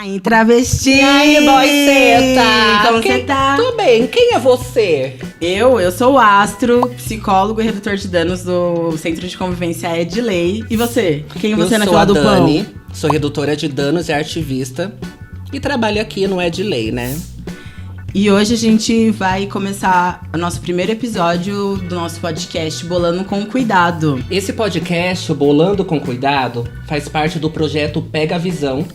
Ai, travesti! E aí, boiceta? Como você tá? Tô bem. Quem é você? Eu sou o Astro, psicólogo e redutor de danos do Centro de Convivência Edley. E você? Quem você na fila do pão? Eu sou a Dani, sou redutora de danos e ativista. E trabalho aqui no Edley, né? E hoje a gente vai começar o nosso primeiro episódio do nosso podcast Bolando com Cuidado. Esse podcast, o Bolando com Cuidado, faz parte do projeto Pega a Visão,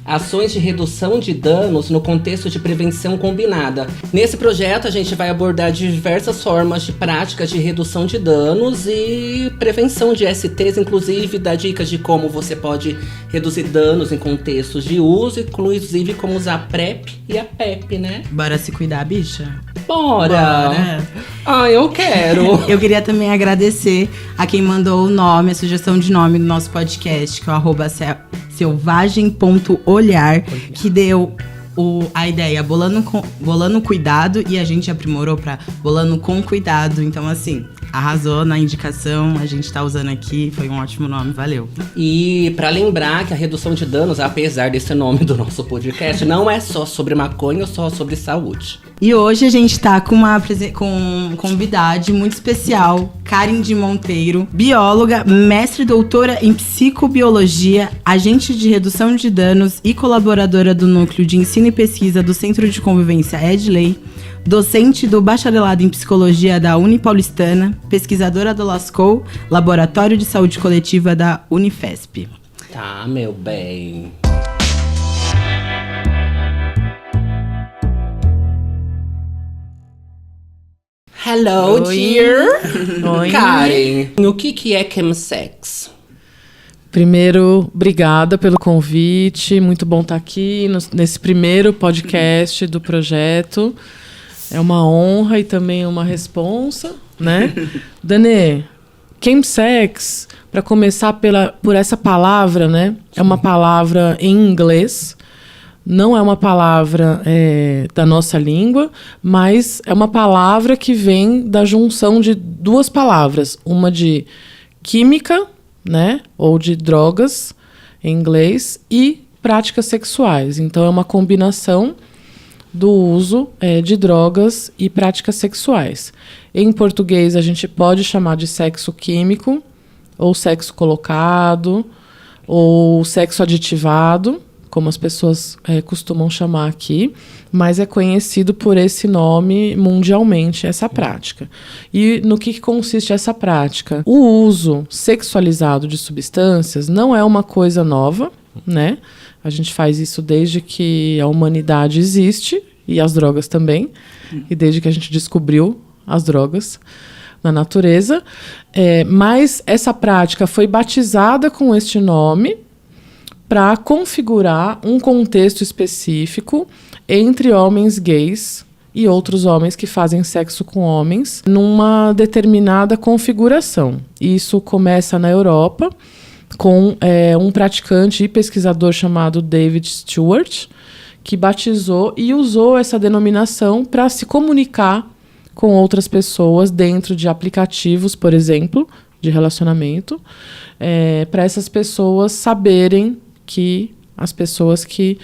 ações de redução de danos no contexto de prevenção combinada. Nesse projeto, a gente vai abordar diversas formas de práticas de redução de danos e prevenção de STs, inclusive dar dicas de como você pode reduzir danos em contextos de uso, inclusive como usar a PrEP e a PEP, né? Bora se cuidar, bicha? Bora! Ah, eu quero! Eu queria também agradecer a quem mandou o nome, a sugestão de nome do nosso podcast, que é o @selvagem.olhar, que deu a ideia bolando cuidado e a gente aprimorou pra bolando com cuidado. Então, assim, arrasou na indicação, a gente tá usando aqui, foi um ótimo nome, valeu. E pra lembrar que a redução de danos, apesar desse nome do nosso podcast, não é só sobre maconha ou só sobre saúde. E hoje a gente tá com um convidado muito especial, Karen de Monteiro, bióloga, mestre e doutora em psicobiologia, agente de redução de danos e colaboradora do Núcleo de Ensino e Pesquisa do Centro de Convivência Edley, docente do bacharelado em psicologia da Unipaulistana, pesquisadora do LASCO, Laboratório de Saúde Coletiva da Unifesp. Tá, meu bem. Hello, Oi. dear. Oi. Karen, o que é chemsex? Primeiro, obrigada pelo convite. Muito bom estar aqui nesse primeiro podcast do projeto. É uma honra e também uma responsa, né? Dani, chemsex, para começar por essa palavra, né? É uma palavra em inglês. Não é uma palavra da nossa língua, mas é uma palavra que vem da junção de duas palavras. Uma de química, né, ou de drogas, em inglês, e práticas sexuais. Então, é uma combinação do uso de drogas e práticas sexuais. Em português, a gente pode chamar de sexo químico, ou sexo colocado, ou sexo aditivado, como as pessoas costumam chamar aqui, mas é conhecido por esse nome mundialmente, essa prática. E no que consiste essa prática? O uso sexualizado de substâncias não é uma coisa nova, né? A gente faz isso desde que a humanidade existe, e as drogas também, e desde que a gente descobriu as drogas na natureza. Mas essa prática foi batizada com este nome para configurar um contexto específico entre homens gays e outros homens que fazem sexo com homens numa determinada configuração. Isso começa na Europa com um praticante e pesquisador chamado David Stewart, que batizou e usou essa denominação para se comunicar com outras pessoas dentro de aplicativos, por exemplo, de relacionamento, para essas pessoas saberem que as pessoas que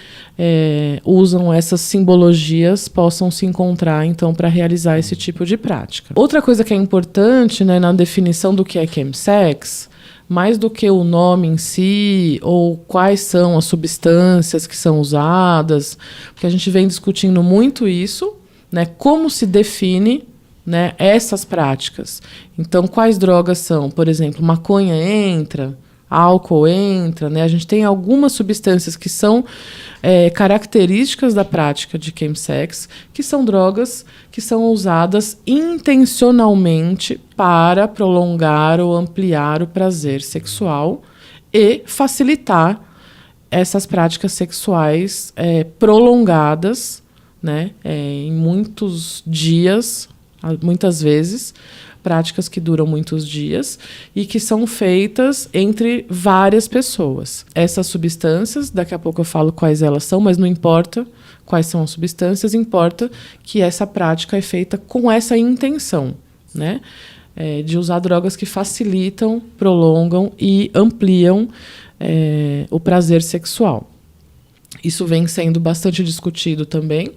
usam essas simbologias possam se encontrar, então, para realizar esse tipo de prática. Outra coisa que é importante, né, na definição do que é chemsex, mais do que o nome em si, ou quais são as substâncias que são usadas, porque a gente vem discutindo muito isso, né, como se define, né, essas práticas. Então, quais drogas são? Por exemplo, maconha entra, álcool entra, né? A gente tem algumas substâncias que são características da prática de chemsex, que são drogas que são usadas intencionalmente para prolongar ou ampliar o prazer sexual e facilitar essas práticas sexuais prolongadas, né? Em muitos dias, muitas vezes, práticas que duram muitos dias e que são feitas entre várias pessoas. Essas substâncias, daqui a pouco eu falo quais elas são, mas não importa quais são as substâncias, importa que essa prática é feita com essa intenção, né? De usar drogas que facilitam, prolongam e ampliam o prazer sexual. Isso vem sendo bastante discutido também,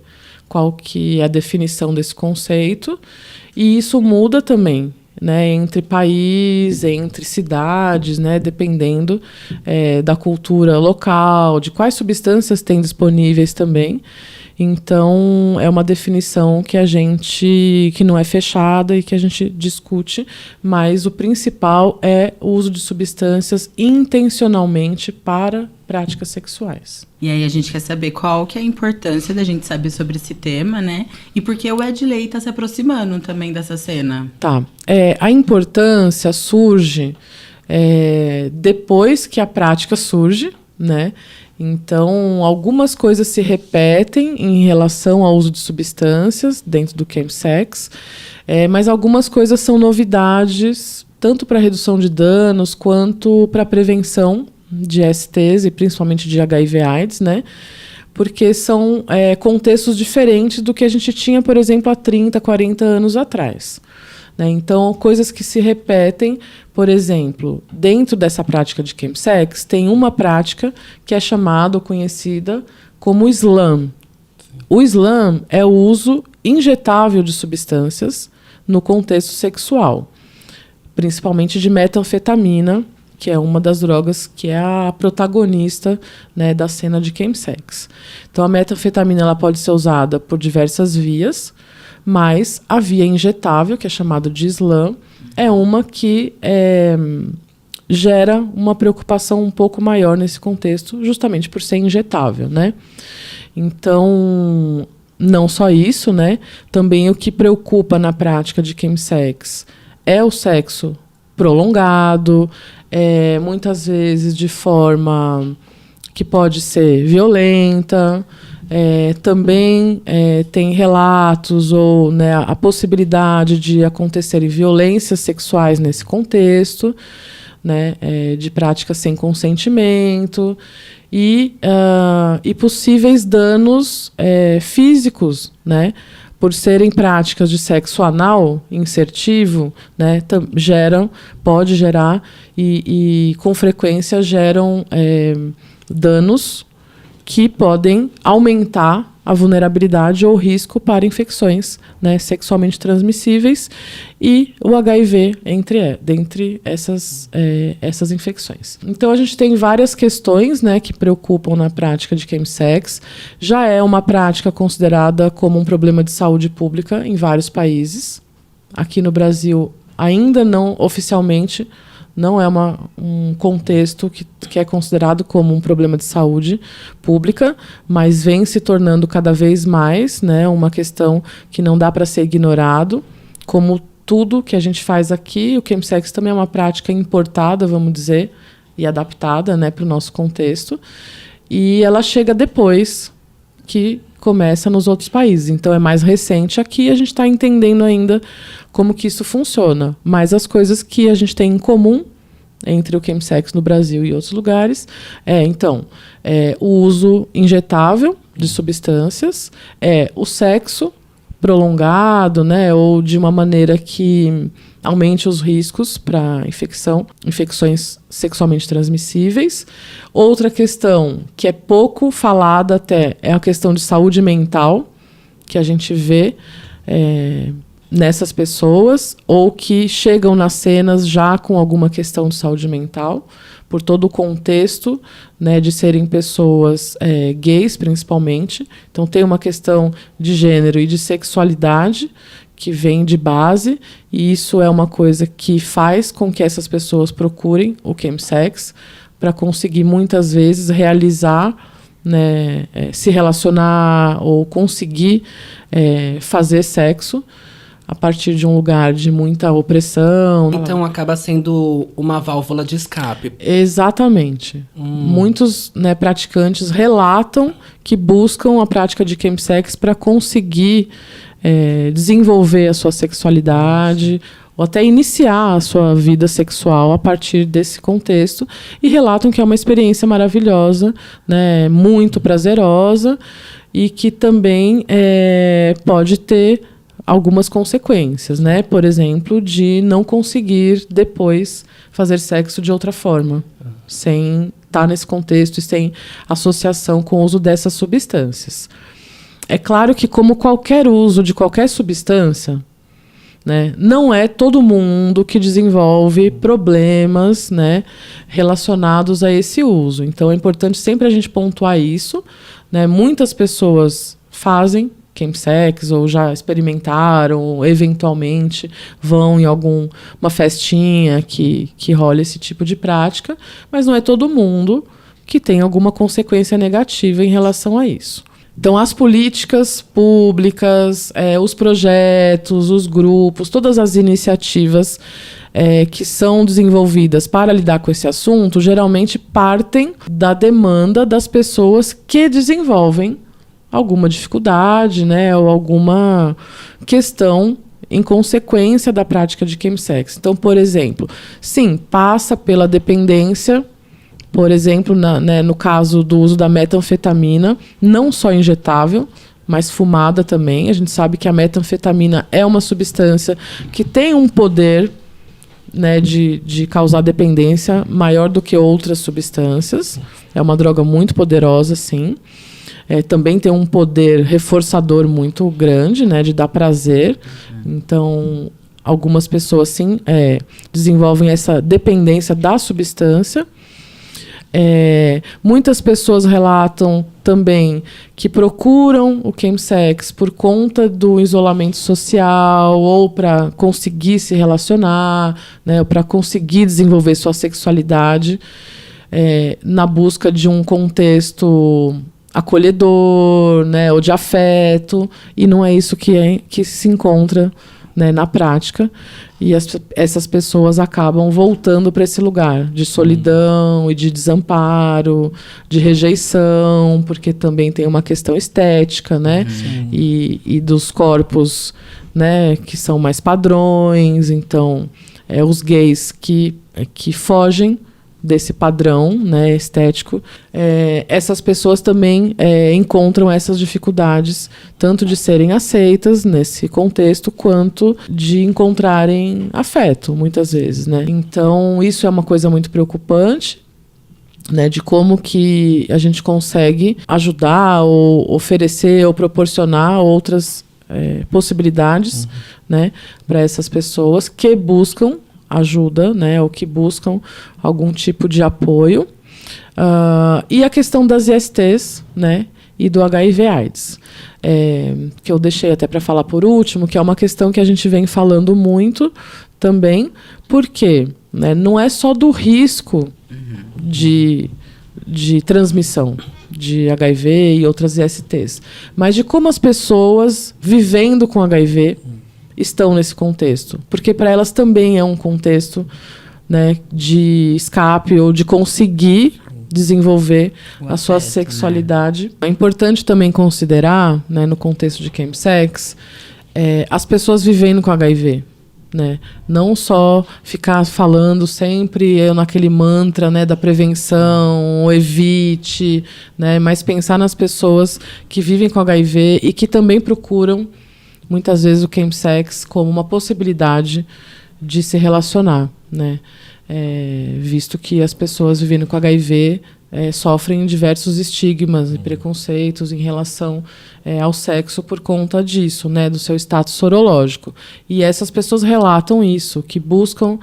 qual que é a definição desse conceito, e isso muda também, né, entre país, entre cidades, né, dependendo da cultura local, de quais substâncias tem disponíveis também. Então, é uma definição que não é fechada e que a gente discute, mas o principal é o uso de substâncias intencionalmente para práticas sexuais. E aí a gente quer saber qual que é a importância da gente saber sobre esse tema, né? E por que o Edley está se aproximando também dessa cena. Tá. A importância surge depois que a prática surge, né? Então, algumas coisas se repetem em relação ao uso de substâncias dentro do chemsex, mas algumas coisas são novidades, tanto para redução de danos quanto para prevenção de STs e principalmente de HIV/AIDS, né? Porque são contextos diferentes do que a gente tinha, por exemplo, há 30, 40 anos atrás. Então, coisas que se repetem, por exemplo, dentro dessa prática de chemsex, tem uma prática que é chamada ou conhecida como Slam. O Slam é o uso injetável de substâncias no contexto sexual, principalmente de metanfetamina, que é uma das drogas que é a protagonista, né, da cena de chemsex. Então, a metanfetamina ela pode ser usada por diversas vias, mas a via injetável, que é chamada de Slam, é uma que gera uma preocupação um pouco maior nesse contexto, justamente por ser injetável, né? Então, não só isso, né? Também o que preocupa na prática de chemsex é o sexo prolongado, muitas vezes de forma que pode ser violenta. Também tem relatos ou, né, a possibilidade de acontecerem violências sexuais nesse contexto, né, de práticas sem consentimento e possíveis danos físicos, né, por serem práticas de sexo anal insertivo, né, pode gerar e com frequência geram danos que podem aumentar a vulnerabilidade ou risco para infecções, né, sexualmente transmissíveis e o HIV dentre essas infecções. Então, a gente tem várias questões, né, que preocupam na prática de chemsex. Já é uma prática considerada como um problema de saúde pública em vários países. Aqui no Brasil, ainda não oficialmente, não é um contexto que é considerado como um problema de saúde pública, mas vem se tornando cada vez mais, né, uma questão que não dá para ser ignorado. Como tudo que a gente faz aqui, o chemsex também é uma prática importada, vamos dizer, e adaptada, né, para o nosso contexto. E ela chega depois que começa nos outros países. Então, é mais recente aqui, a gente está entendendo ainda como que isso funciona. Mas as coisas que a gente tem em comum entre o chemsex no Brasil e outros lugares o uso injetável de substâncias, o sexo prolongado, né, ou de uma maneira que aumente os riscos para infecções sexualmente transmissíveis. Outra questão que é pouco falada até é a questão de saúde mental, que a gente vê nessas pessoas, ou que chegam nas cenas já com alguma questão de saúde mental, por todo o contexto, né, de serem pessoas gays, principalmente. Então, tem uma questão de gênero e de sexualidade que vem de base, e isso é uma coisa que faz com que essas pessoas procurem o chemsex para conseguir, muitas vezes, realizar, né, se relacionar ou conseguir fazer sexo a partir de um lugar de muita opressão. Então acaba sendo uma válvula de escape. Exatamente. Muitos, né, praticantes relatam que buscam a prática de chemsex para conseguir desenvolver a sua sexualidade ou até iniciar a sua vida sexual a partir desse contexto, e relatam que é uma experiência maravilhosa, né, muito prazerosa, e que também pode ter algumas consequências, né? Por exemplo, de não conseguir depois fazer sexo de outra forma, sem está nesse contexto e sem associação com o uso dessas substâncias. É claro que, como qualquer uso de qualquer substância, né, não é todo mundo que desenvolve problemas, né, relacionados a esse uso. Então é importante sempre a gente pontuar isso, né? Muitas pessoas fazem chemsex ou já experimentaram, ou eventualmente vão em alguma festinha que rola esse tipo de prática, mas não é todo mundo que tem alguma consequência negativa em relação a isso. Então, as políticas públicas, os projetos, os grupos, todas as iniciativas que são desenvolvidas para lidar com esse assunto, geralmente partem da demanda das pessoas que desenvolvem alguma dificuldade, né, ou alguma questão em consequência da prática de chemsex. Então, por exemplo, sim, passa pela dependência. Por exemplo, no caso do uso da metanfetamina, não só injetável, mas fumada também. A gente sabe que a metanfetamina é uma substância que tem um poder, né, de causar dependência maior do que outras substâncias. É uma droga muito poderosa, sim. Também tem um poder reforçador muito grande, né, de dar prazer. Então, algumas pessoas, sim, desenvolvem essa dependência da substância. Muitas pessoas relatam também que procuram o chemsex por conta do isolamento social ou para conseguir se relacionar, né, ou para conseguir desenvolver sua sexualidade na busca de um contexto acolhedor, né, ou de afeto, e não é isso que se encontra, né, na prática, e essas pessoas acabam voltando para esse lugar de solidão e de desamparo, de rejeição, porque também tem uma questão estética, né, e dos corpos, né, que são mais padrões. Então, os gays que fogem desse padrão, né, estético, essas pessoas também encontram essas dificuldades, tanto de serem aceitas nesse contexto, quanto de encontrarem afeto, muitas vezes, né? Então, isso é uma coisa muito preocupante, né, de como que a gente consegue ajudar ou oferecer ou proporcionar outras possibilidades, né, para essas pessoas que buscam ajuda, né, ou que buscam algum tipo de apoio. E a questão das ISTs, né, e do HIV/AIDS, que eu deixei até para falar por último, que é uma questão que a gente vem falando muito também, porque, né, não é só do risco de transmissão de HIV e outras ISTs, mas de como as pessoas vivendo com HIV estão nesse contexto, porque para elas também é um contexto, né, de escape ou de conseguir desenvolver a sua sexualidade. Né? É importante também considerar, né, no contexto de chemsex, as pessoas vivendo com HIV, né? Não só ficar falando sempre naquele mantra, né, da prevenção, evite, né, mas pensar nas pessoas que vivem com HIV e que também procuram muitas vezes o chemsex como uma possibilidade de se relacionar, né? Visto que as pessoas vivendo com HIV sofrem diversos estigmas e preconceitos em relação ao sexo por conta disso, né? Do seu status sorológico. E essas pessoas relatam isso, que buscam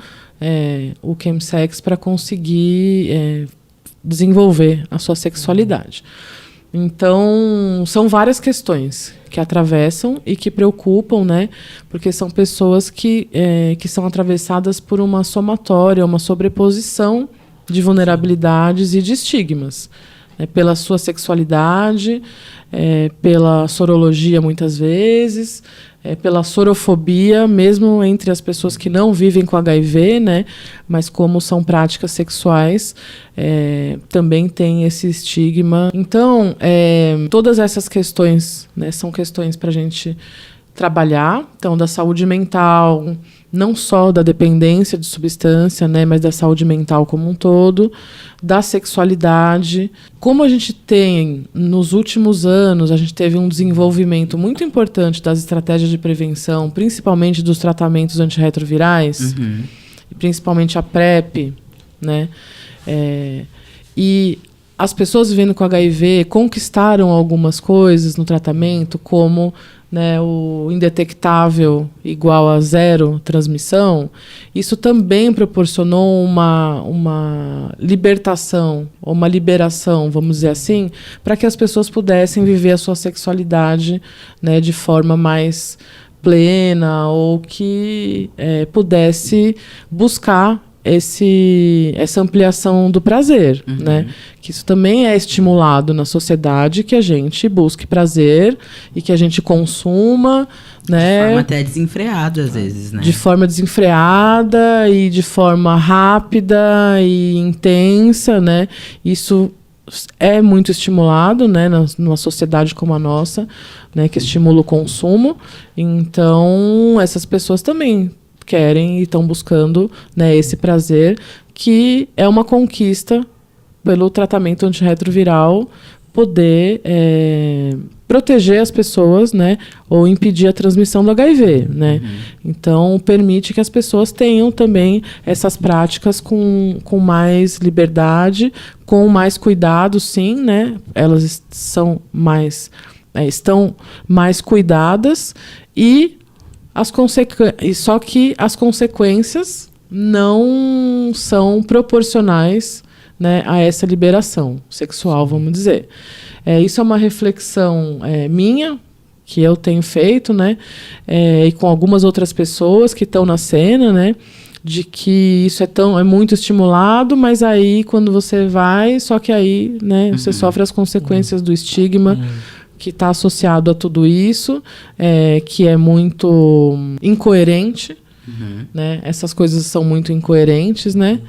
o chemsex para conseguir desenvolver a sua sexualidade. Então, são várias questões que atravessam e que preocupam, né? Porque são pessoas que são atravessadas por uma somatória, uma sobreposição de vulnerabilidades e de estigmas, né? Pela sua sexualidade, pela sorologia, muitas vezes, pela sorofobia, mesmo entre as pessoas que não vivem com HIV, né? Mas como são práticas sexuais, também tem esse estigma. Então, todas essas questões, né, são questões para a gente trabalhar. Então, da saúde mental, não só da dependência de substância, né, mas da saúde mental como um todo, da sexualidade. Como a gente tem, nos últimos anos, a gente teve um desenvolvimento muito importante das estratégias de prevenção, principalmente dos tratamentos antirretrovirais, e principalmente a PrEP, né? E as pessoas vivendo com HIV conquistaram algumas coisas no tratamento, como, né, o indetectável igual a 0 transmissão. Isso também proporcionou uma libertação, ou uma liberação, vamos dizer assim, para que as pessoas pudessem viver a sua sexualidade, né, de forma mais plena, ou que pudesse buscar essa ampliação do prazer, né? Que isso também é estimulado na sociedade, que a gente busque prazer e que a gente consuma, né? De forma até desenfreada, às vezes, né? De forma desenfreada e de forma rápida e intensa, né? Isso é muito estimulado, né, numa sociedade como a nossa, né, que estimula o consumo. Então, essas pessoas também querem e estão buscando, né, esse prazer, que é uma conquista pelo tratamento antirretroviral, poder proteger as pessoas, né, ou impedir a transmissão do HIV, né? Então, permite que as pessoas tenham também essas práticas com mais liberdade, com mais cuidado, sim, né? Elas são estão mais cuidadas e só que as consequências não são proporcionais, né, a essa liberação sexual, vamos dizer. Isso é uma reflexão minha, que eu tenho feito, né, e com algumas outras pessoas que estão na cena, né, de que isso é muito estimulado, mas aí quando você vai, só que aí, né, você sofre as consequências do estigma que está associado a tudo isso, que é muito incoerente, né? Essas coisas são muito incoerentes, né?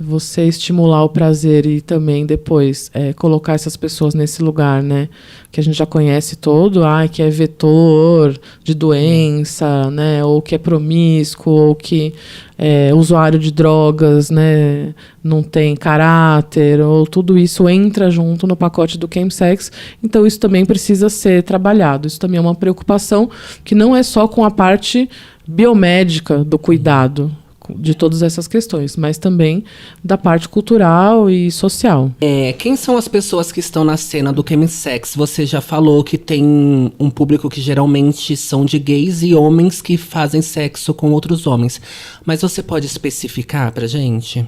Você estimular o prazer e também depois colocar essas pessoas nesse lugar, né, que a gente já conhece todo, que é vetor de doença, né, ou que é promíscuo, ou que é usuário de drogas, né, não tem caráter, ou tudo isso entra junto no pacote do chemsex. Então isso também precisa ser trabalhado. Isso também é uma preocupação que não é só com a parte biomédica do cuidado de todas essas questões, mas também da parte cultural e social. Quem são as pessoas que estão na cena do chemsex? Você já falou que tem um público que geralmente são de gays e homens que fazem sexo com outros homens. Mas você pode especificar pra gente?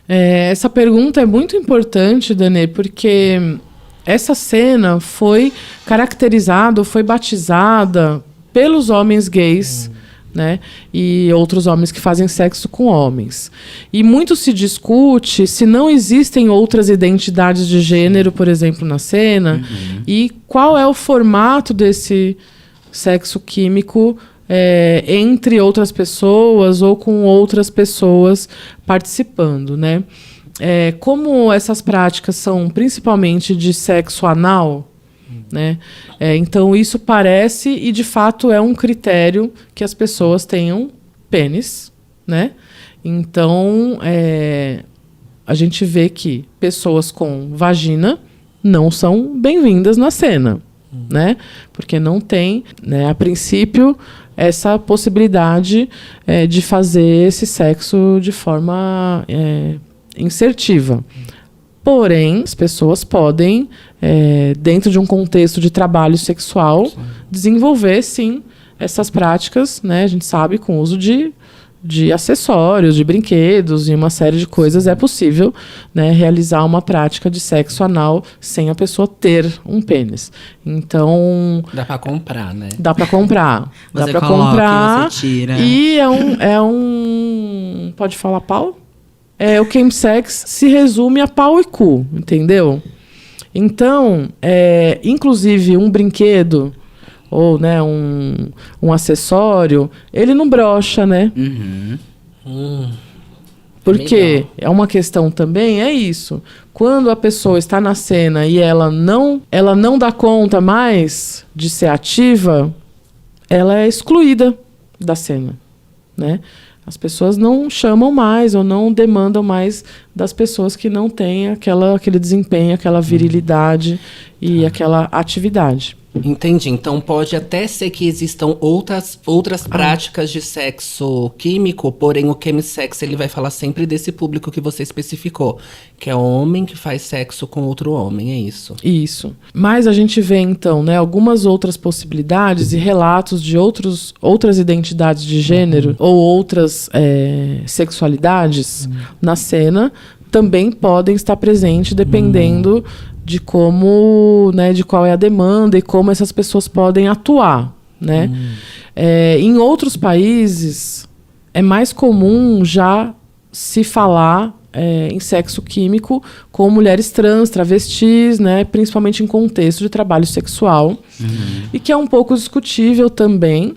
Essa pergunta é muito importante, Danê, porque essa cena foi caracterizada, foi batizada pelos homens gays, né, e outros homens que fazem sexo com homens. E muito se discute se não existem outras identidades de gênero, por exemplo, na cena, e qual é o formato desse sexo químico entre outras pessoas ou com outras pessoas participando, né? Como essas práticas são principalmente de sexo anal, né? Então isso parece, e de fato é um critério, que as pessoas tenham pênis, né? Então a gente vê que pessoas com vagina não são bem-vindas na cena, né? Porque não tem, né, a princípio, essa possibilidade de fazer esse sexo de forma insertiva. Porém, as pessoas podem, dentro de um contexto de trabalho sexual, desenvolver, sim, essas práticas, né? A gente sabe, com o uso de acessórios, de brinquedos e uma série de coisas, é possível, né, realizar uma prática de sexo anal sem a pessoa ter um pênis. Então... Dá pra comprar, né? Dá pra comprar. Você dá pra coloca comprar. E você tira. E pode falar pau? O chemsex se resume a pau e cu, entendeu? Então, inclusive um brinquedo ou, né, um acessório, ele não brocha, né? Porque legal. É uma questão também, isso. Quando a pessoa está na cena e ela não dá conta mais de ser ativa, ela é excluída da cena, né? As pessoas não chamam mais ou não demandam mais das pessoas que não têm aquele desempenho, aquela virilidade e aquela atividade. Entendi. Então pode até ser que existam outras práticas de sexo químico, porém o chemsex ele vai falar sempre desse público que você especificou, que é homem que faz sexo com outro homem, é isso? Isso. Mas a gente vê então, né, algumas outras possibilidades e relatos de outras identidades de gênero ou outras sexualidades na cena também podem estar presentes dependendo de como, né, de qual é a demanda e como essas pessoas podem atuar, né? Em outros países é mais comum já se falar em sexo químico com mulheres trans, travestis, né, principalmente em contexto de trabalho sexual, e que é um pouco discutível também,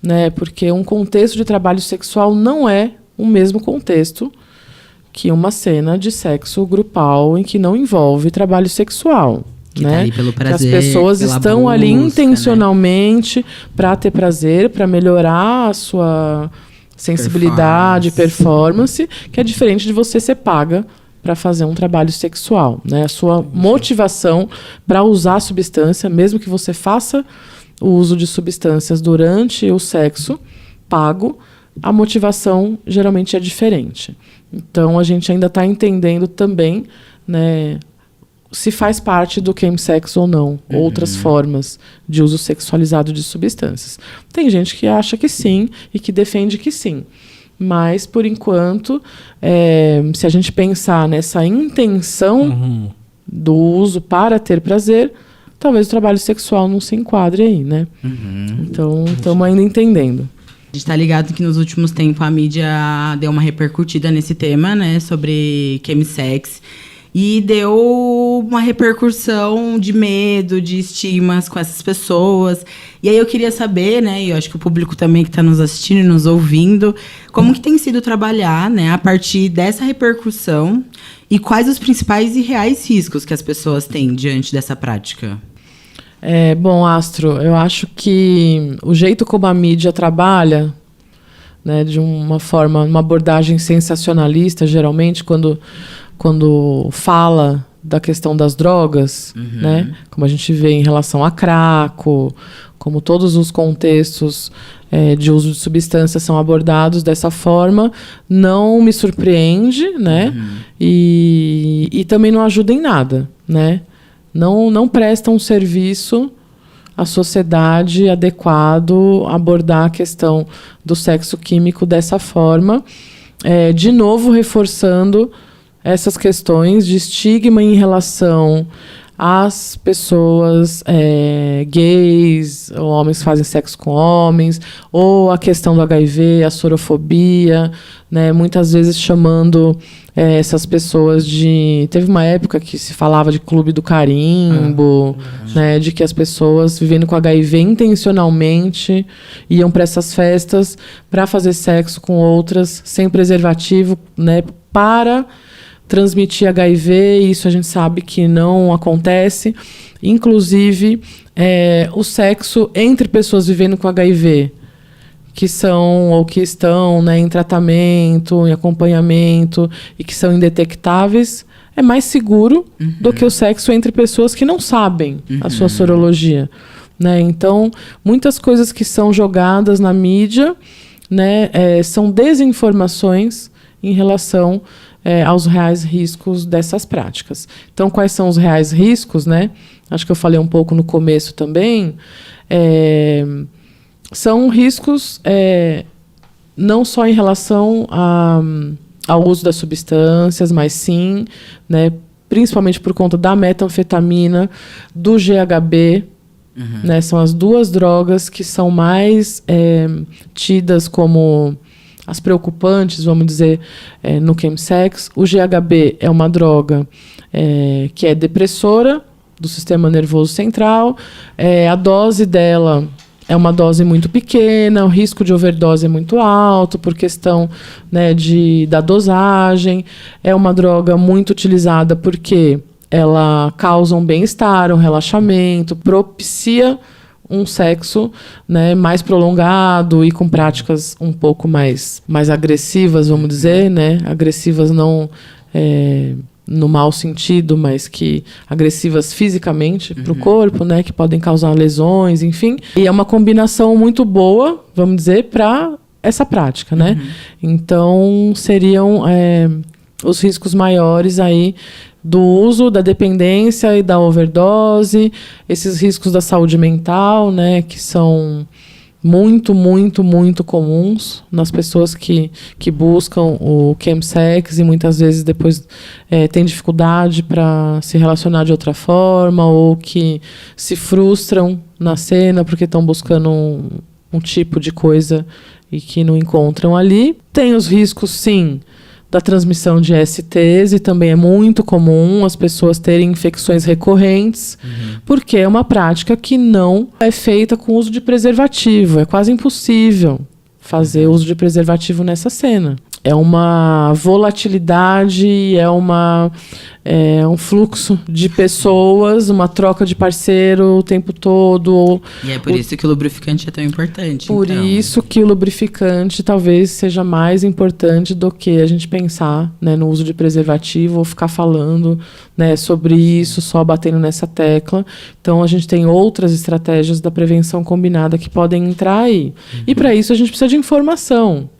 né, porque um contexto de trabalho sexual não é o mesmo contexto que uma cena de sexo grupal em que não envolve trabalho sexual. Que né? tá ali pelo prazer, que as pessoas estão busca, ali intencionalmente para ter prazer, para melhorar a sua sensibilidade, performance, que é diferente de você ser paga para fazer um trabalho sexual. Né? A sua motivação para usar a substância, mesmo que você faça o uso de substâncias durante o sexo pago, a motivação geralmente é diferente. Então, a gente ainda está entendendo também, né, se faz parte do chemsex ou não, outras formas de uso sexualizado de substâncias. Tem gente que acha que sim e que defende que sim. Mas, por enquanto, se a gente pensar nessa intenção do uso para ter prazer, talvez o trabalho sexual não se enquadre aí, né? Então, estamos ainda entendendo. A gente tá ligado que nos últimos tempos a mídia deu uma repercutida nesse tema, né? Sobre chemsex. E deu uma repercussão de medo, de estigmas com essas pessoas. E aí eu queria saber, né? E eu acho que o público também que está nos assistindo e nos ouvindo, como que tem sido trabalhar, né? A partir dessa repercussão e quais os principais e reais riscos que as pessoas têm diante dessa prática? Bom, Astro, eu acho que o jeito como a mídia trabalha, né, de uma forma, uma abordagem sensacionalista, geralmente, quando fala da questão das drogas, né, como a gente vê em relação a craco, como todos os contextos de uso de substâncias são abordados dessa forma, não me surpreende, né, e também não ajuda em nada, né. Não presta um serviço à sociedade adequado abordar a questão do sexo químico dessa forma, de novo reforçando essas questões de estigma em relação às pessoas gays, ou homens que fazem sexo com homens, ou a questão do HIV, a sorofobia, né, muitas vezes chamando essas pessoas de... Teve uma época que se falava de clube do carimbo, né, de que as pessoas vivendo com HIV intencionalmente iam para essas festas para fazer sexo com outras sem preservativo, né, para transmitir HIV, e isso a gente sabe que não acontece. Inclusive, o sexo entre pessoas vivendo com HIV, que são ou que estão, né, em tratamento, em acompanhamento e que são indetectáveis, é mais seguro do que o sexo entre pessoas que não sabem a sua sorologia. Né? Então, muitas coisas que são jogadas na mídia, né, são desinformações em relação aos reais riscos dessas práticas. Então, quais são os reais riscos, né? Acho que eu falei um pouco no começo também. São riscos não só em relação ao uso das substâncias, mas sim, né, principalmente por conta da metanfetamina, do GHB. Né, são as duas drogas que são mais tidas como as preocupantes, vamos dizer, no chemsex. O GHB é uma droga que é depressora do sistema nervoso central. A dose dela é uma dose muito pequena, o risco de overdose é muito alto por questão, né, da dosagem. É uma droga muito utilizada porque ela causa um bem-estar, um relaxamento, propicia um sexo, né, mais prolongado e com práticas um pouco mais agressivas, vamos dizer, né, agressivas não no mau sentido, mas que agressivas fisicamente para o corpo, né, que podem causar lesões, enfim. E é uma combinação muito boa, vamos dizer, para essa prática, né? Então, seriam os riscos maiores aí do uso, da dependência e da overdose, esses riscos da saúde mental, né, que são muito, muito, muito comuns nas pessoas que buscam o chemsex e muitas vezes depois têm dificuldade para se relacionar de outra forma ou que se frustram na cena porque estão buscando um tipo de coisa e que não encontram ali. Tem os riscos, sim, da transmissão de STs, e também é muito comum as pessoas terem infecções recorrentes, porque é uma prática que não é feita com uso de preservativo. É quase impossível fazer uso de preservativo nessa cena. É uma volatilidade, é um fluxo de pessoas, uma troca de parceiro o tempo todo. E é por isso que o lubrificante é tão importante. Por isso que o lubrificante talvez seja mais importante do que a gente pensar, né, no uso de preservativo ou ficar falando, né, sobre isso, só batendo nessa tecla. Então, a gente tem outras estratégias da prevenção combinada que podem entrar aí. E para isso a gente precisa de informação.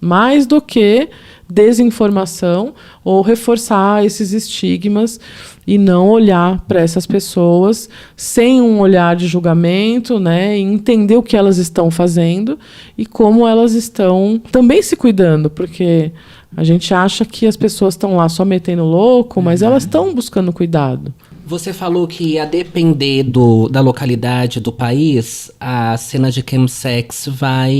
Mais do que desinformação ou reforçar esses estigmas e não olhar para essas pessoas sem um olhar de julgamento, né, e entender o que elas estão fazendo e como elas estão também se cuidando, porque a gente acha que as pessoas estão lá só metendo louco, mas elas estão buscando cuidado. Você falou que, a depender da localidade do país, a cena de chemsex vai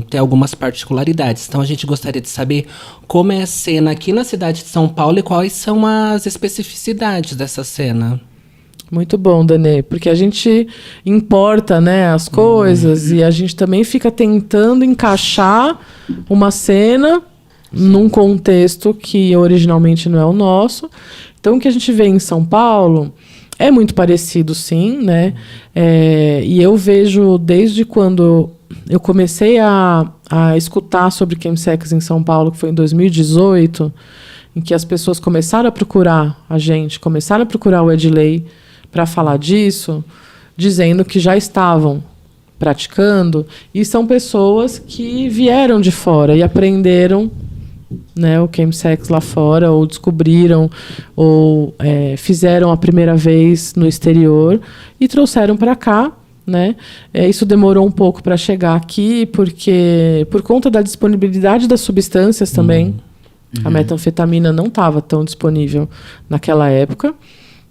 ter algumas particularidades. Então, a gente gostaria de saber como é a cena aqui na cidade de São Paulo e quais são as especificidades dessa cena. Muito bom, Danê, porque a gente importa, né, as coisas e a gente também fica tentando encaixar uma cena num contexto que originalmente não é o nosso. Então, o que a gente vê em São Paulo é muito parecido, sim, né? E eu vejo, desde quando eu comecei a escutar sobre chemsex em São Paulo, que foi em 2018, em que as pessoas começaram a procurar a gente, começaram a procurar o Edley para falar disso, dizendo que já estavam praticando, e são pessoas que vieram de fora e aprenderam, né, o chemsex lá fora, ou descobriram, ou fizeram a primeira vez no exterior e trouxeram para cá, né? Isso demorou um pouco para chegar aqui, porque por conta da disponibilidade das substâncias também, a metanfetamina não estava tão disponível naquela época.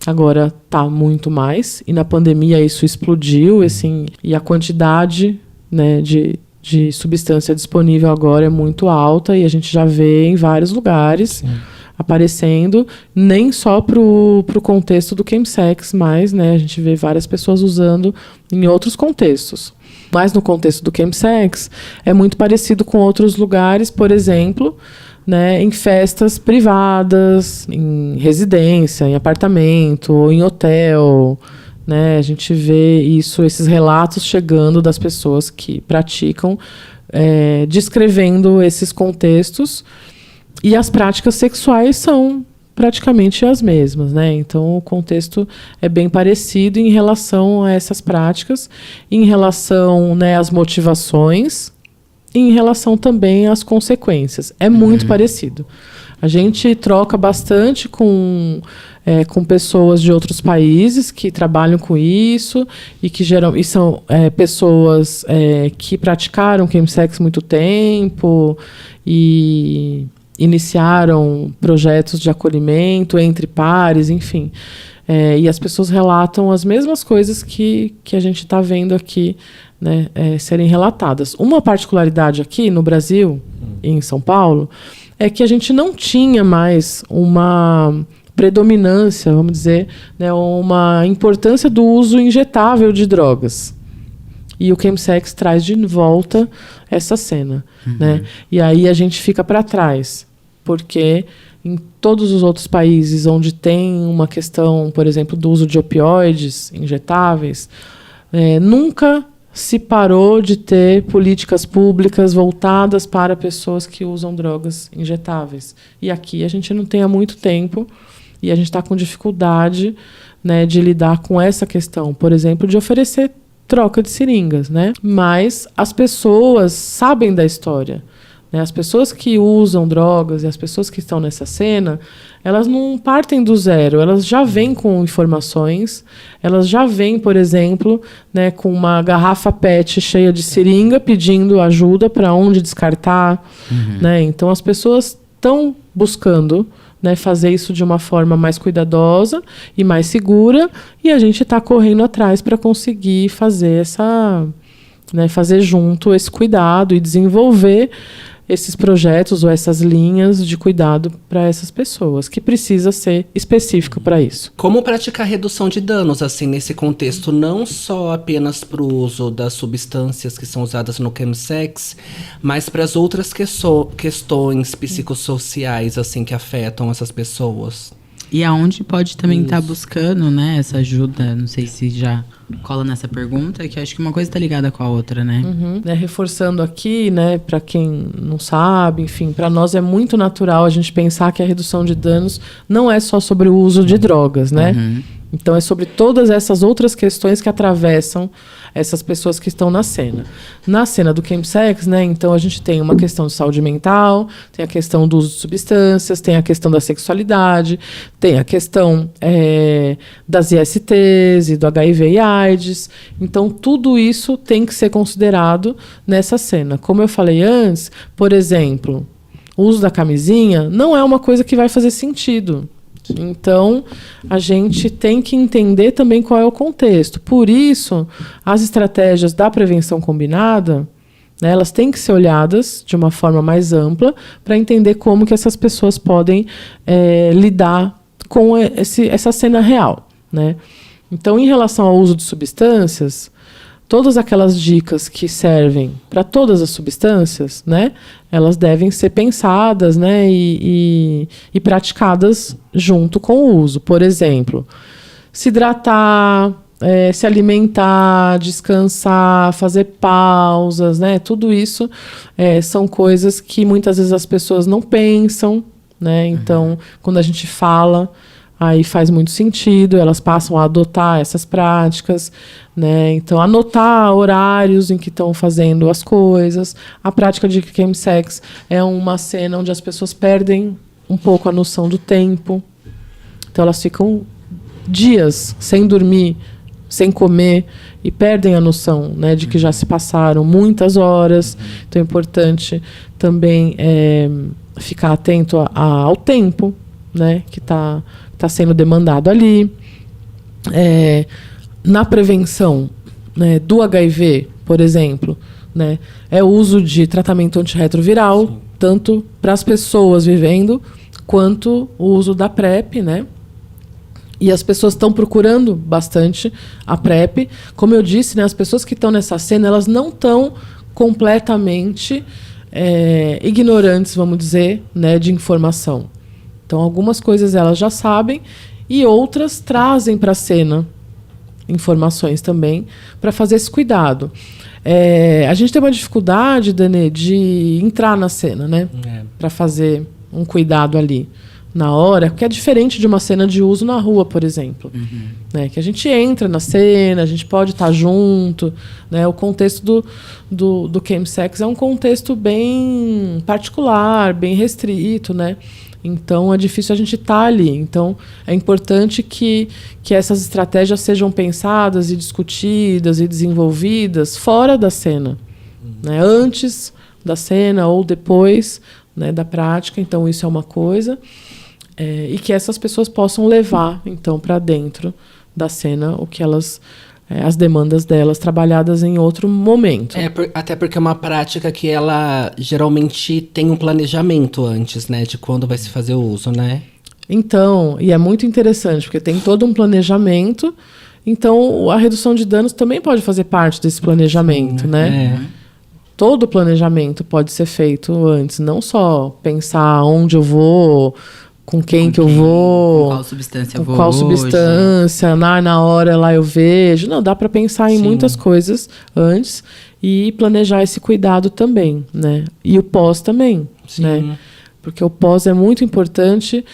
Agora está muito mais, e na pandemia isso explodiu, assim, e a quantidade, né, de substância disponível agora é muito alta, e a gente já vê em vários lugares aparecendo, nem só pro contexto do chemsex, mas, né, a gente vê várias pessoas usando em outros contextos. Mas no contexto do chemsex é muito parecido com outros lugares, por exemplo, né, em festas privadas, em residência, em apartamento ou em hotel, né? A gente vê isso, esses relatos chegando das pessoas que praticam, descrevendo esses contextos, e as práticas sexuais são praticamente as mesmas, né? Então o contexto é bem parecido em relação a essas práticas, em relação, né, às motivações, e em relação também às consequências. É muito parecido. A gente troca bastante com pessoas de outros países que trabalham com isso e que e são pessoas que praticaram chemsex muito tempo e iniciaram projetos de acolhimento entre pares, enfim. E as pessoas relatam as mesmas coisas que a gente está vendo aqui, né, serem relatadas. Uma particularidade aqui no Brasil, em São Paulo, é que a gente não tinha mais uma predominância, vamos dizer, né, uma importância do uso injetável de drogas. E o chemsex traz de volta essa cena. Né? E aí a gente fica para trás, porque em todos os outros países onde tem uma questão, por exemplo, do uso de opioides injetáveis, nunca se parou de ter políticas públicas voltadas para pessoas que usam drogas injetáveis. E aqui a gente não tem há muito tempo e a gente está com dificuldade, né, de lidar com essa questão, por exemplo, de oferecer troca de seringas, né? Mas as pessoas sabem da história, né? As pessoas que usam drogas e as pessoas que estão nessa cena, elas não partem do zero, elas já vêm com informações, elas já vêm, por exemplo, né, com uma garrafa PET cheia de seringa pedindo ajuda para onde descartar, né? Então as pessoas estão buscando, né, fazer isso de uma forma mais cuidadosa e mais segura, e a gente está correndo atrás para conseguir fazer fazer junto esse cuidado e desenvolver esses projetos ou essas linhas de cuidado para essas pessoas, que precisa ser específico para isso. Como praticar redução de danos, assim, nesse contexto, não só apenas para o uso das substâncias que são usadas no chemsex, mas para as outras questões psicossociais, assim, que afetam essas pessoas? E aonde pode também estar buscando, né, essa ajuda, não sei se já cola nessa pergunta, que eu acho que uma coisa está ligada com a outra, né? Reforçando aqui, né, para quem não sabe, enfim, para nós é muito natural a gente pensar que a redução de danos não é só sobre o uso de drogas, né? Então é sobre todas essas outras questões que atravessam essas pessoas que estão na cena. Na cena do chemsex, né, então a gente tem uma questão de saúde mental, tem a questão do uso de substâncias, tem a questão da sexualidade, tem a questão das ISTs e do HIV e AIDS. Então tudo isso tem que ser considerado nessa cena. Como eu falei antes, por exemplo, o uso da camisinha não é uma coisa que vai fazer sentido. Então, a gente tem que entender também qual é o contexto. Por isso, as estratégias da prevenção combinada, né, elas têm que ser olhadas de uma forma mais ampla para entender como que essas pessoas podem lidar com essa cena real, né? Então, em relação ao uso de substâncias, todas aquelas dicas que servem para todas as substâncias, né, elas devem ser pensadas, né, e praticadas junto com o uso. Por exemplo, se hidratar, se alimentar, descansar, fazer pausas, né, tudo isso são coisas que muitas vezes as pessoas não pensam, né, então quando a gente fala, aí faz muito sentido, elas passam a adotar essas práticas, né? Então, anotar horários em que estão fazendo as coisas. A prática de chemsex é uma cena onde as pessoas perdem um pouco a noção do tempo. Então, elas ficam dias sem dormir, sem comer, e perdem a noção, né, de que já se passaram muitas horas. Então, é importante também ficar atento ao tempo, né, que está sendo demandado ali. Na prevenção, né, do HIV, por exemplo, né, é o uso de tratamento antirretroviral, sim, tanto para as pessoas vivendo, quanto o uso da PrEP, né? E as pessoas estão procurando bastante a PrEP. Como eu disse, né, as pessoas que estão nessa cena, elas não estão completamente ignorantes, vamos dizer, né, de informação. Então, algumas coisas elas já sabem e outras trazem para a cena informações também para fazer esse cuidado. A gente tem uma dificuldade, Dani, de entrar na cena, né? Para fazer um cuidado ali na hora, que é diferente de uma cena de uso na rua, por exemplo. Né? Que a gente entra na cena, a gente pode estar junto, né? O contexto do chemsex é um contexto bem particular, bem restrito, né? Então, é difícil a gente estar ali. Então, é importante que essas estratégias sejam pensadas e discutidas e desenvolvidas fora da cena. Né? Antes da cena ou depois, né, da prática. Então, isso é uma coisa. E que essas pessoas possam levar, então, para dentro da cena o que elas... as demandas delas trabalhadas em outro momento. Até porque é uma prática que ela geralmente tem um planejamento antes, né? De quando vai se fazer o uso, né? Então, e é muito interessante, porque tem todo um planejamento. Então, a redução de danos também pode fazer parte desse planejamento, sim, né? Todo o planejamento pode ser feito antes. Não só pensar onde eu vou... Com quem que eu vou, com qual substância eu vou, qual substância, na hora lá eu vejo. Não, dá para pensar em, sim, muitas coisas antes e planejar esse cuidado também, né? E o pós também, sim, né? porque o pós é muito importante,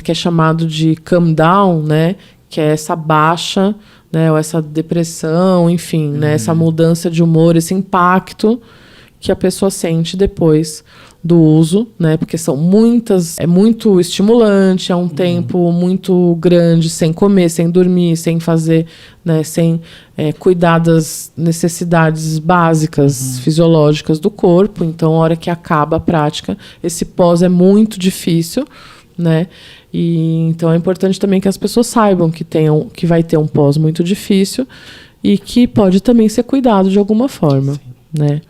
que é chamado de calm down, né? Que é essa baixa, né? Ou essa depressão, enfim, né? Essa mudança de humor, esse impacto que a pessoa sente depois do uso, né? Porque é muito estimulante, é um tempo muito grande, sem comer, sem dormir, sem fazer, né? Sem cuidar das necessidades básicas, fisiológicas do corpo. Então, a hora que acaba a prática, esse pós é muito difícil, né? E então é importante também que as pessoas saibam que vai ter um pós muito difícil e que pode também ser cuidado de alguma forma, né?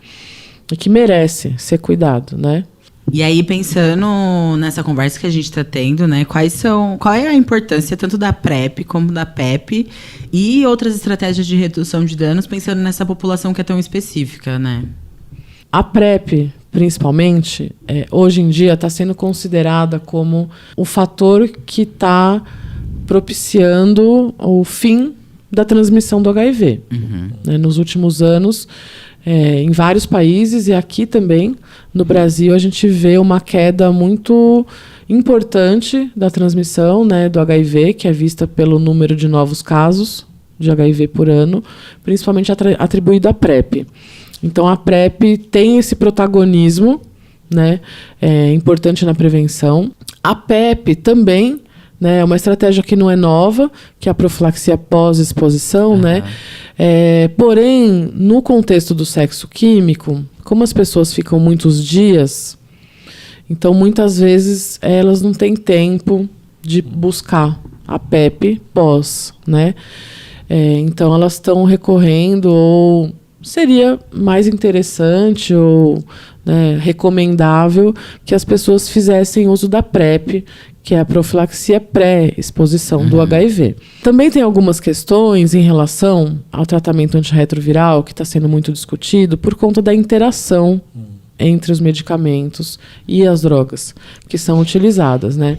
E que merece ser cuidado, né? E aí, pensando nessa conversa que a gente está tendo, né? Qual é a importância tanto da PrEP como da PEP e outras estratégias de redução de danos, pensando nessa população que é tão específica, né? A PrEP, principalmente, hoje em dia está sendo considerada como o fator que está propiciando o fim da transmissão do HIV. Né? Nos últimos anos, em vários países e aqui também, no Brasil, a gente vê uma queda muito importante da transmissão, né, do HIV, que é vista pelo número de novos casos de HIV por ano, principalmente atribuído à PrEP. Então, a PrEP tem esse protagonismo, né, importante na prevenção. A PEP também, né, é uma estratégia que não é nova, que é a profilaxia pós-exposição, né? Porém, no contexto do sexo químico, como as pessoas ficam muitos dias, então muitas vezes elas não têm tempo de buscar a PEP pós, né? Então elas estão recorrendo, ou seria mais interessante ou, né, recomendável que as pessoas fizessem uso da PrEP, que é a profilaxia pré-exposição do HIV. Também tem algumas questões em relação ao tratamento antirretroviral que está sendo muito discutido por conta da interação entre os medicamentos e as drogas que são utilizadas, né?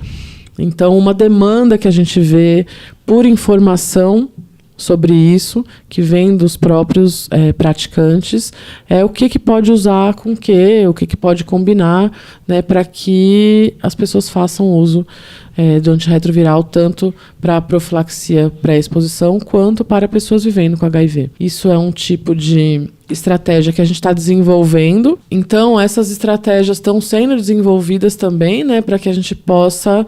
Então, uma demanda que a gente vê por informação sobre isso, que vem dos próprios praticantes, é o que pode usar com o que pode combinar, né, para que as pessoas façam uso do antirretroviral, tanto para profilaxia pré-exposição, quanto para pessoas vivendo com HIV. Isso é um tipo de estratégia que a gente está desenvolvendo. Então, essas estratégias estão sendo desenvolvidas também, né, para que a gente possa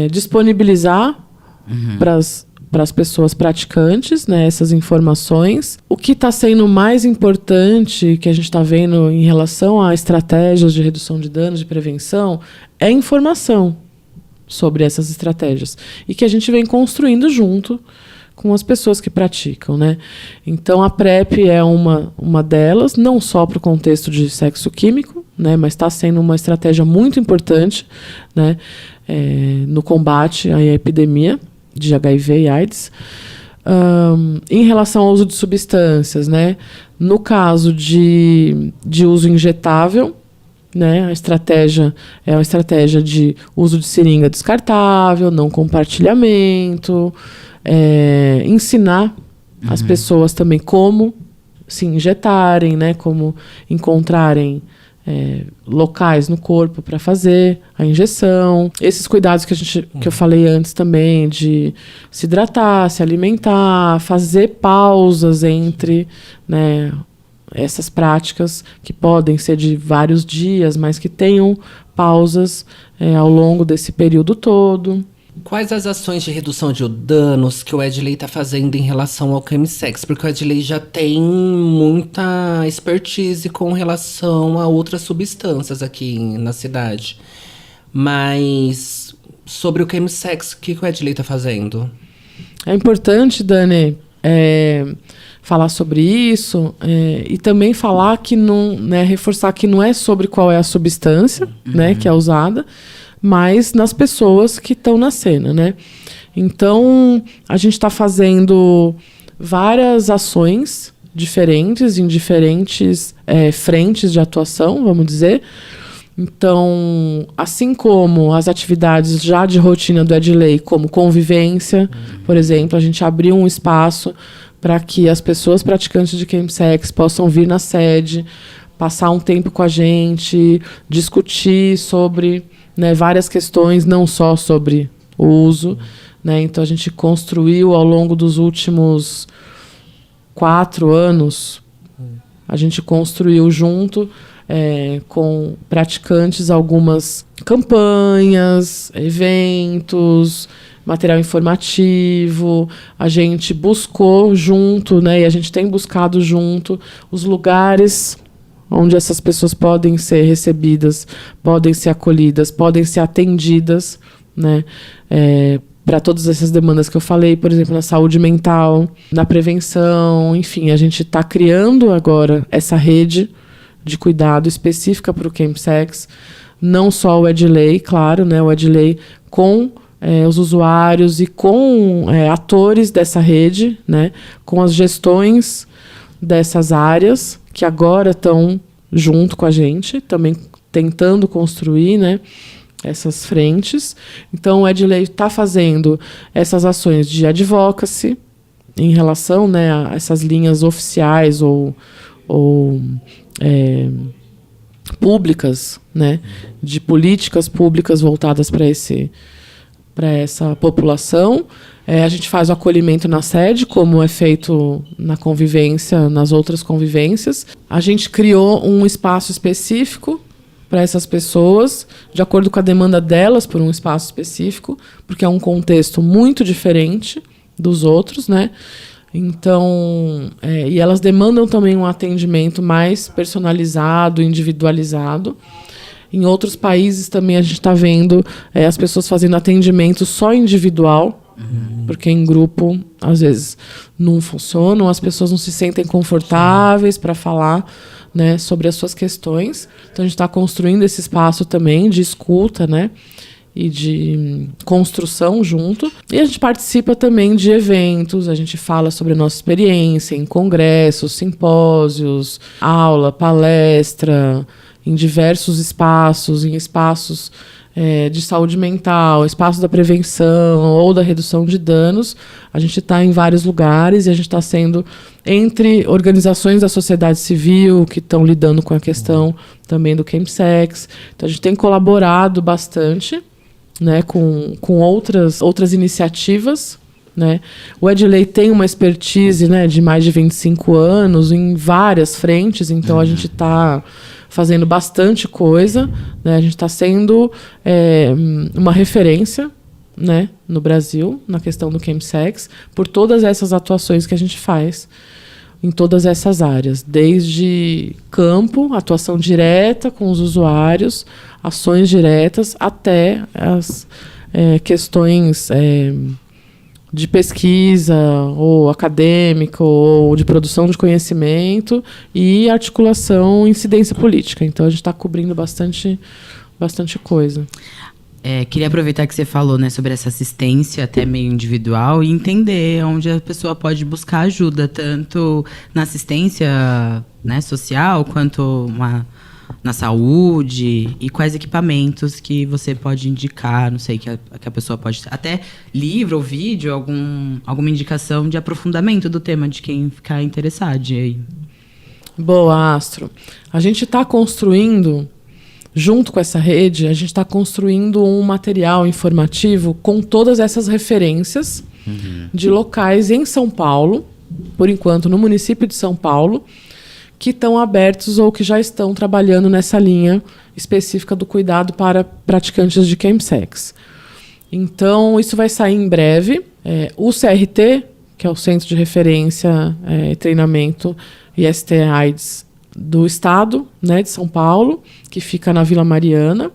disponibilizar para as pessoas praticantes, né, essas informações. O que está sendo mais importante, que a gente está vendo em relação a estratégias de redução de danos, de prevenção, é informação sobre essas estratégias. E que a gente vem construindo junto com as pessoas que praticam, né? Então, a PrEP é uma delas, não só para o contexto de sexo químico, né, mas está sendo uma estratégia muito importante, né, no combate à epidemia de HIV e AIDS. Em relação ao uso de substâncias, né? No caso de uso injetável, né? A estratégia é uma estratégia de uso de seringa descartável, não compartilhamento, ensinar as pessoas também como se injetarem, né? Como encontrarem locais no corpo para fazer a injeção. Esses cuidados que eu falei antes também, de se hidratar, se alimentar, fazer pausas entre, né, essas práticas que podem ser de vários dias, mas que tenham pausas ao longo desse período todo. Quais as ações de redução de danos que o Edley está fazendo em relação ao chemsex? Porque o Edley já tem muita expertise com relação a outras substâncias aqui na cidade. Mas sobre o chemsex, o que o Edley está fazendo? É importante, Dani, falar sobre isso e também falar que não, né, reforçar que não é sobre qual é a substância, né, que é usada, mas nas pessoas que estão na cena, né? Então, a gente está fazendo várias ações diferentes, em diferentes frentes de atuação, vamos dizer. Então, assim como as atividades já de rotina do Edley, como convivência, por exemplo, a gente abriu um espaço para que as pessoas praticantes de chemsex possam vir na sede passar um tempo com a gente, discutir sobre, né, várias questões, não só sobre o uso, né? Então, a gente construiu ao longo dos últimos 4 anos, a gente construiu junto com praticantes algumas campanhas, eventos, material informativo. A gente buscou junto, né, e a gente tem buscado junto os lugares onde essas pessoas podem ser recebidas, podem ser acolhidas, podem ser atendidas, né, para todas essas demandas que eu falei, por exemplo, na saúde mental, na prevenção, enfim, a gente está criando agora essa rede de cuidado específica para o chemsex, não só o Edley, claro, né, o Edley com os usuários e com atores dessa rede, né, com as gestões dessas áreas que agora estão junto com a gente, também tentando construir, né, essas frentes. Então, o Edley está fazendo essas ações de advocacy em relação, né, a essas linhas oficiais ou públicas, né, de políticas públicas voltadas para essa população. A gente faz o acolhimento na sede, como é feito na convivência, nas outras convivências. A gente criou um espaço específico para essas pessoas, de acordo com a demanda delas por um espaço específico, porque é um contexto muito diferente dos outros, né? Então, e elas demandam também um atendimento mais personalizado, individualizado. Em outros países também a gente está vendo as pessoas fazendo atendimento só individual, porque em grupo, às vezes, não funcionam, as pessoas não se sentem confortáveis para falar, né, sobre as suas questões. Então, a gente está construindo esse espaço também de escuta, né, e de construção junto. E a gente participa também de eventos, a gente fala sobre a nossa experiência em congressos, simpósios, aula, palestra, em diversos espaços, em espaços de saúde mental, espaço da prevenção ou da redução de danos. A gente está em vários lugares e a gente está sendo entre organizações da sociedade civil que estão lidando com a questão também do chemsex. Então, a gente tem colaborado bastante, né, com outras iniciativas, né? O Edley tem uma expertise, né, de mais de 25 anos em várias frentes, então a gente está fazendo bastante coisa, né? A gente está sendo uma referência, né, no Brasil, na questão do chemsex, por todas essas atuações que a gente faz em todas essas áreas, desde campo, atuação direta com os usuários, ações diretas, até as questões de pesquisa, ou acadêmica, ou de produção de conhecimento, e articulação e incidência política. Então, a gente está cobrindo bastante coisa. Queria aproveitar que você falou, né, sobre essa assistência até meio individual e entender onde a pessoa pode buscar ajuda, tanto na assistência, né, social, quanto na saúde, e quais equipamentos que você pode indicar, não sei, que a pessoa pode... Até livro ou vídeo, alguma indicação de aprofundamento do tema, de quem ficar interessado aí. Boa, Astro. A gente está construindo... Junto com essa rede, a gente está construindo um material informativo com todas essas referências de locais em São Paulo, por enquanto no município de São Paulo, que estão abertos ou que já estão trabalhando nessa linha específica do cuidado para praticantes de chemsex. Então, isso vai sair em breve. O CRT, que é o Centro de Referência e Treinamento IST/AIDS do Estado, né, de São Paulo, que fica na Vila Mariana.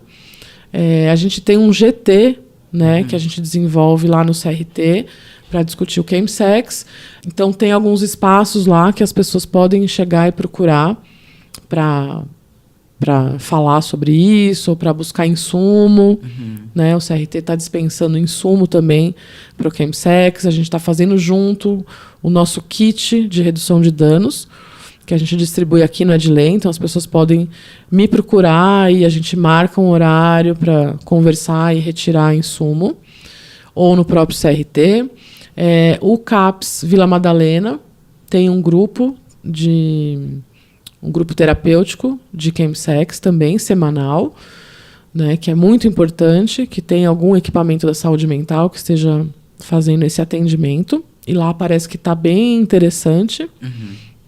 A gente tem um GT, né, que a gente desenvolve lá no CRT para discutir o chemsex. Então, tem alguns espaços lá que as pessoas podem chegar e procurar para falar sobre isso, ou para buscar insumo. Né? O CRT está dispensando insumo também para o chemsex. A gente está fazendo junto o nosso kit de redução de danos, que a gente distribui aqui no Edley. Então, as pessoas podem me procurar e a gente marca um horário para conversar e retirar insumo, ou no próprio CRT. O CAPS Vila Madalena tem um grupo de um grupo terapêutico de chemsex também, semanal, né, que é muito importante, que tem algum equipamento da saúde mental que esteja fazendo esse atendimento. E lá parece que está bem interessante.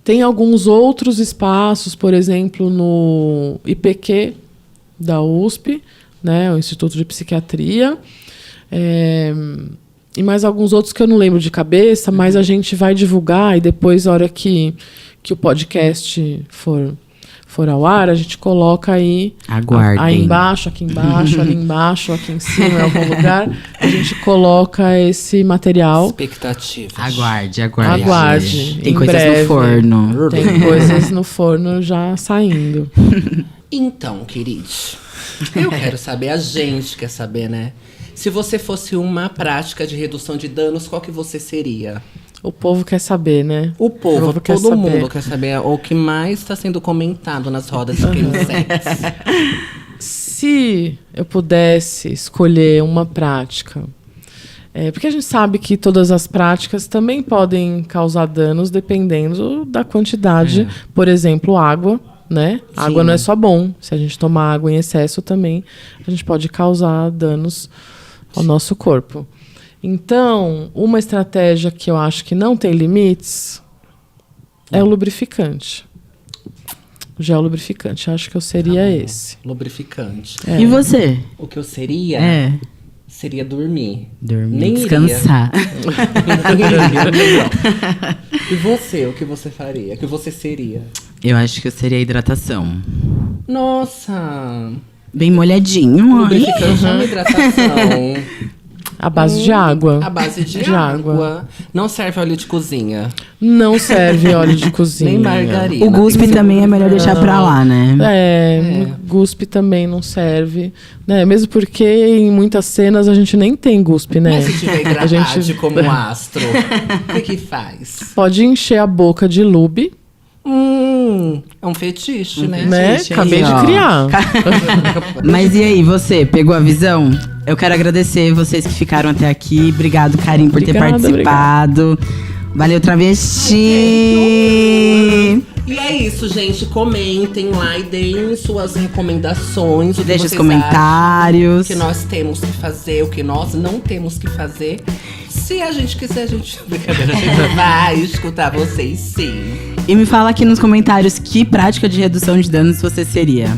Tem alguns outros espaços, por exemplo, no IPQ da USP, né, o Instituto de Psiquiatria, e mais alguns outros que eu não lembro de cabeça, mas a gente vai divulgar e depois, na hora que o podcast for ao ar, a gente coloca aí, Aguardem. Aí embaixo, aqui embaixo, ali embaixo, aqui em cima, em algum lugar, a gente coloca esse material. Expectativas. Aguarde. Aguarde. Tem em coisas breve. no forno. Tem coisas no forno já saindo. Então, queridos, eu quero saber, a gente quer saber, né? Se você fosse uma prática de redução de danos, qual que você seria? O povo quer saber, né? O povo quer todo saber. mundo quer saber o que mais está sendo comentado nas rodas de chemsex. Se eu pudesse escolher uma prática, porque a gente sabe que todas as práticas também podem causar danos dependendo da quantidade. Por exemplo, água, né? Sim. Água não é só bom. Se a gente tomar água em excesso também, a gente pode causar danos ao nosso corpo. Então, uma estratégia que eu acho que não tem limites é o lubrificante. O gel lubrificante. Acho que eu seria esse. Lubrificante. E você? O que eu seria? Seria dormir. Dormir, Nem descansar. E você, o que você faria? O que você seria? Eu acho que eu seria hidratação. Nossa! Bem molhadinho. Lubrificante é uma hidratação. A base de água. A base de água. Não serve óleo de cozinha. Não serve óleo de cozinha. Nem margarina. O guspe também é melhor deixar pra lá, né? Guspe também não serve. Né? Mesmo porque em muitas cenas a gente nem tem guspe, né? Mas se tiver hidratado A gente como astro, o que faz? pode encher a boca de lube. É um fetiche, né? Né? Gente, Acabei aí, de ó. criar. Mas e aí, você? Pegou a visão? Eu quero agradecer vocês que ficaram até aqui. Obrigado, Karim, por ter Obrigada, participado. Valeu, travesti! E é isso, gente. Comentem lá e deem suas recomendações. Deixa os vocês comentários. acham que nós temos que fazer, o que nós não temos que fazer. Se a gente quiser, a gente vai escutar vocês, sim. E me fala aqui nos comentários que prática de redução de danos você seria.